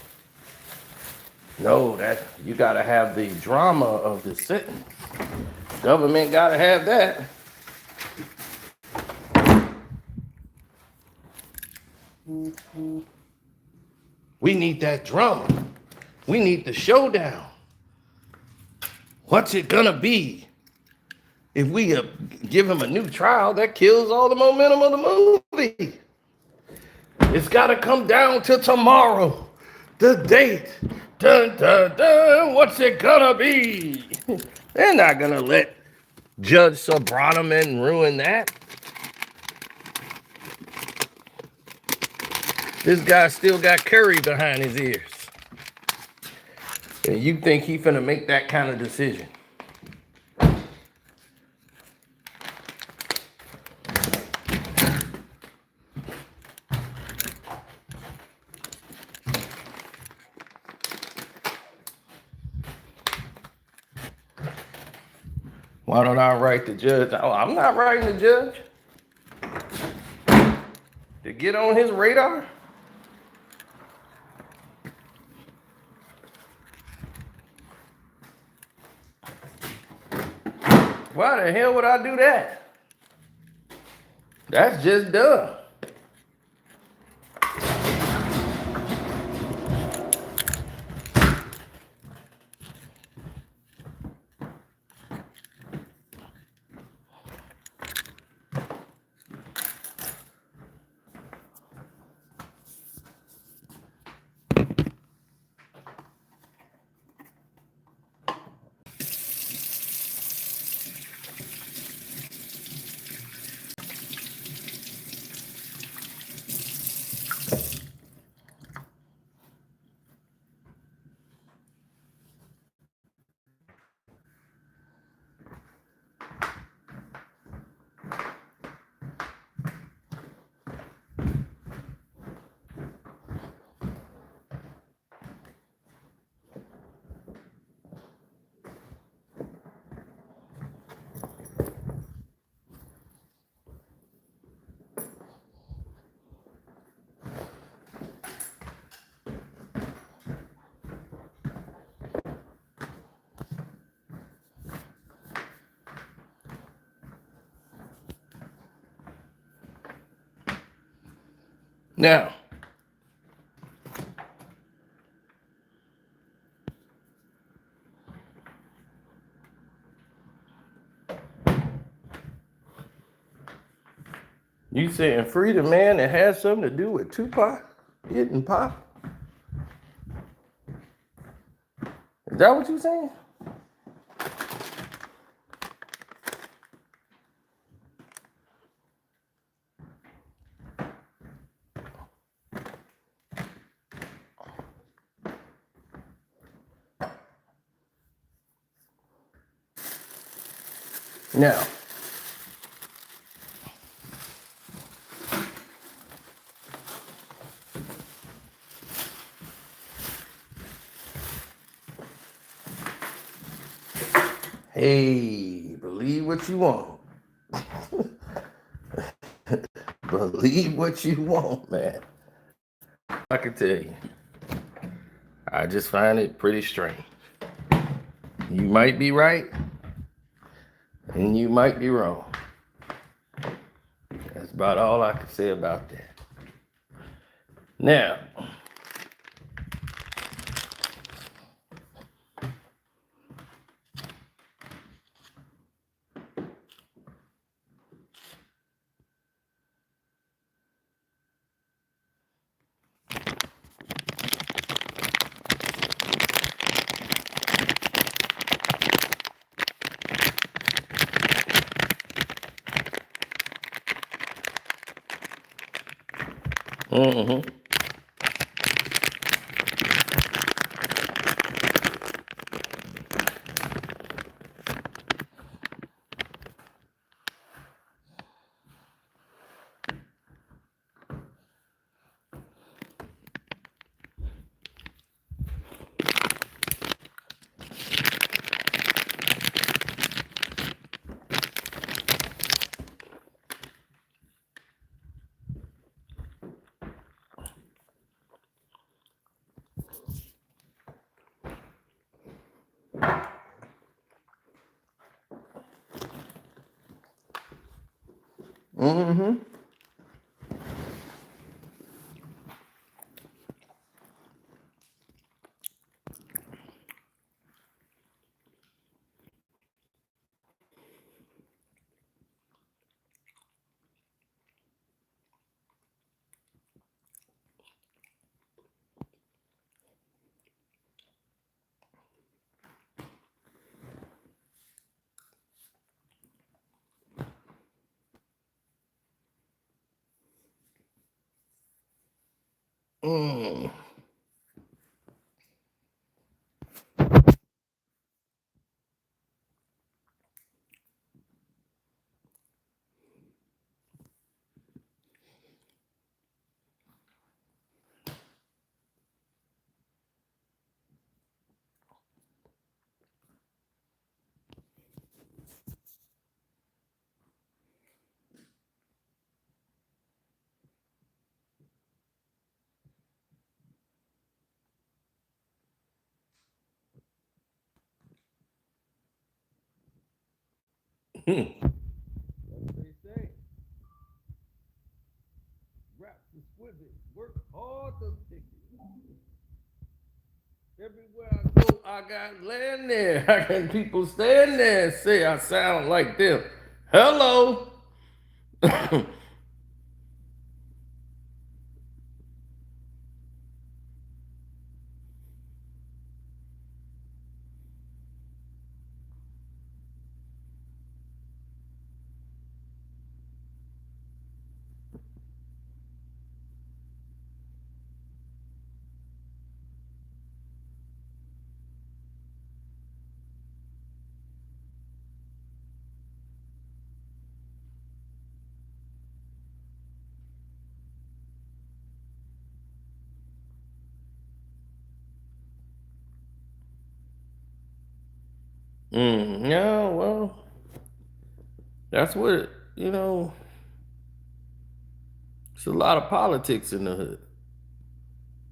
No, that you gotta have the drama of the sentence. Government gotta have that. We need that drama. We need the showdown. What's it gonna be? If we give him a new trial, that kills all the momentum of the movie. It's got to come down to tomorrow. The date. Dun, dun, dun. What's it gonna be? They're not gonna let Judge Sobranoman ruin that. This guy still got curry behind his ears. And you think he finna make that kind of decision? Why don't I write the judge? Oh, I'm not writing the judge. To get on his radar? Why the hell would I do that? That's just dumb. Now, you saying free the man that has something to do with Tupac hitting Pop? Is that what you saying? Now, Hey, believe what you want. Believe what you want, man. I can tell you. I just find it pretty strange. You might be right, and you might be wrong. That's about all I can say about that. Now, mm-hmm. Mm-hmm. Mm. Hmm. What they say? Rap the squibby, work hard to pick it. Everywhere I go, I got land there. I got people stand there and say I sound like them. Hello. Yeah, well, that's what, you know, it's a lot of politics in the hood.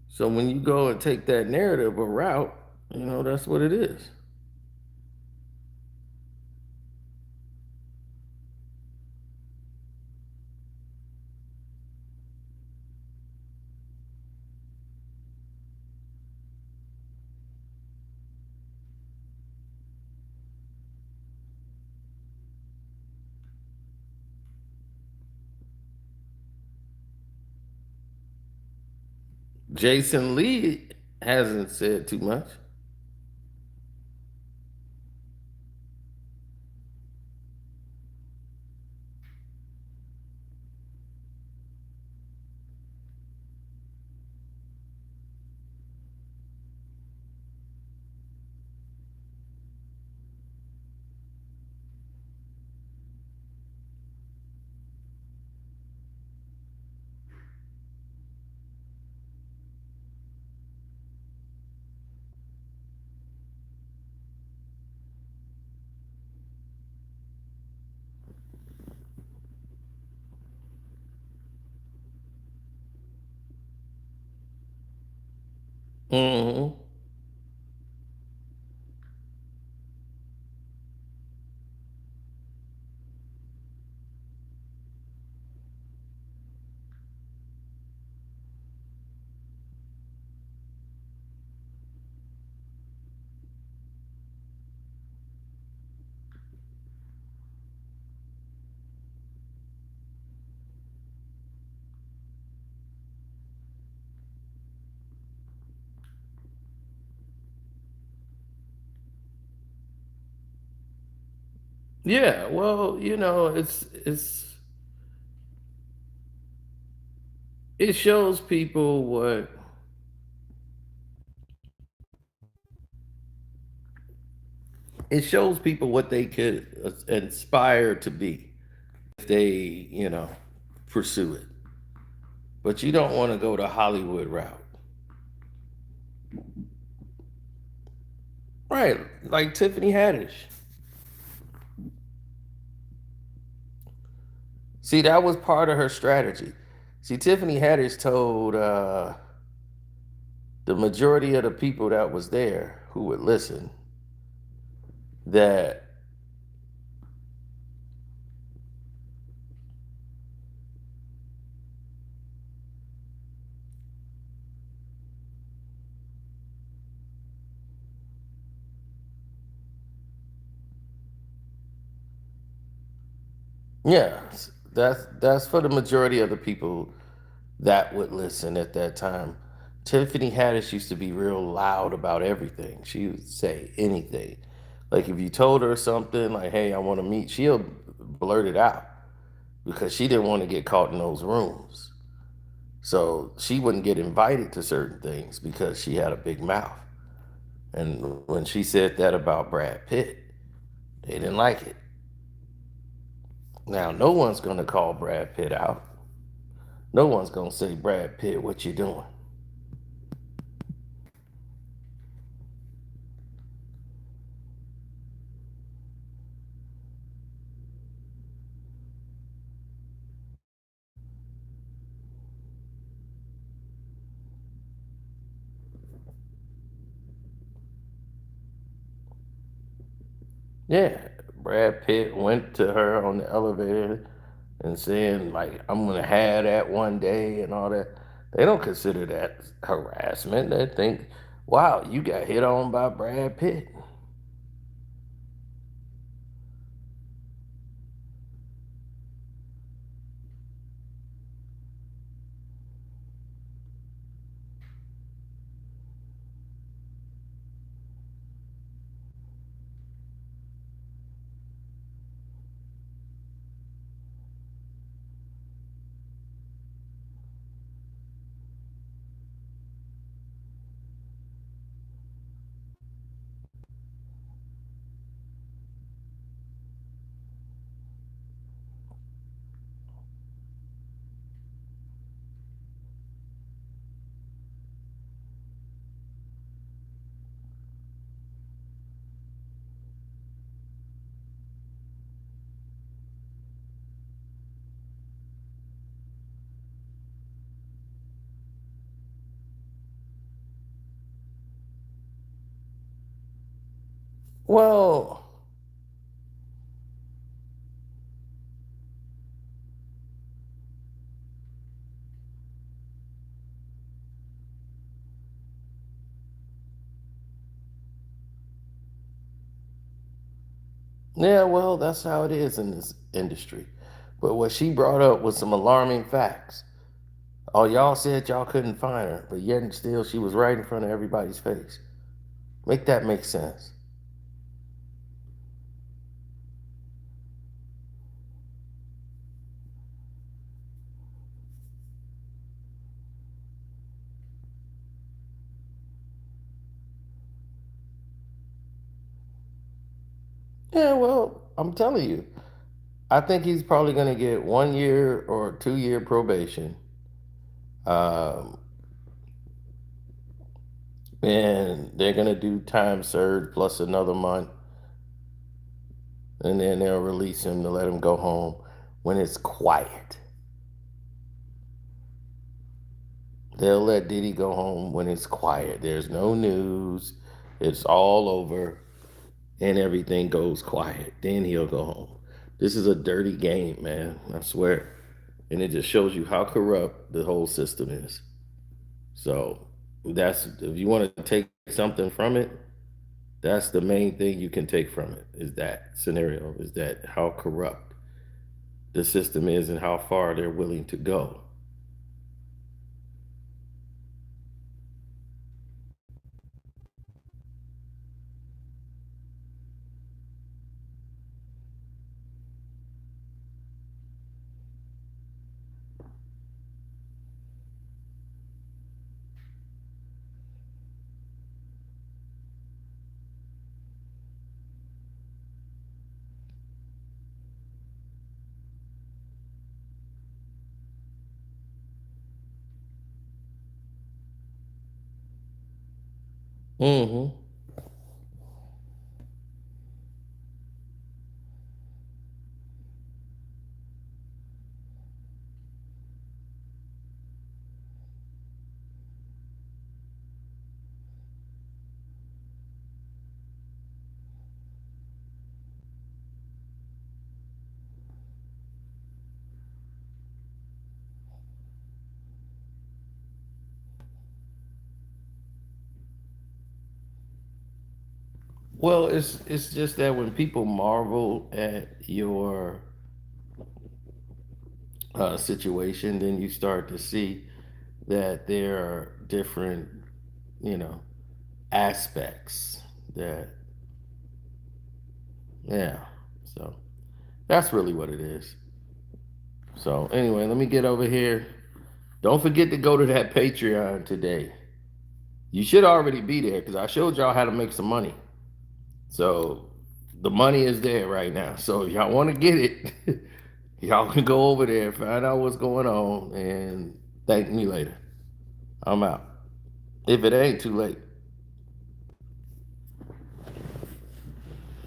So when you go and take that narrative a route, that's what it is. Jason Lee hasn't said too much. Hmm. Yeah, well, it shows people what they could inspire to be if they, pursue it. But you don't want to go the Hollywood route. Right, like Tiffany Haddish. See, that was part of her strategy. See, Tiffany Haddish told the majority of the people that was there who would listen that, yeah, that's for the majority of the people that would listen at that time. Tiffany Haddish used to be real loud about everything. She would say anything. Like if you told her something, like, "Hey, I want to meet," she'll blurt it out because she didn't want to get caught in those rooms. So she wouldn't get invited to certain things because she had a big mouth. And when she said that about Brad Pitt, they didn't like it. Now, no one's going to call Brad Pitt out. No one's going to say, "Brad Pitt, what you doing?" Yeah, Brad Pitt went to her on the elevator and saying, like, "I'm going to have that one day," and all that. They don't consider that harassment. They think, "Wow, you got hit on by Brad Pitt." Well, yeah, well, that's how it is in this industry. But what she brought up was some alarming facts. Oh, y'all said y'all couldn't find her, but yet and still she was right in front of everybody's face. Make that make sense. Yeah, well, I'm telling you, I think he's probably going to get 1 year or 2 year probation. Um, and they're going to do time served plus another month. And then they'll release him to let him go home when it's quiet. They'll let Diddy go home when it's quiet. There's no news. It's all over and everything goes quiet. Then he'll go home. This is a dirty game, man. I swear. And it just shows you how corrupt the whole system is. So that's if you want to take something from it, that's the main thing you can take from it is that scenario, is that how corrupt the system is and how far they're willing to go. Hmm. Well, it's just that when people marvel at your situation, then you start to see that there are different, you know, aspects that, yeah. So that's really what it is. So anyway, let me get over here. Don't forget to go to that Patreon today. You should already be there because I showed y'all how to make some money. So the money is there right now. So if y'all want to get it, y'all can go over there, find out what's going on, and thank me later. I'm out. If it ain't too late.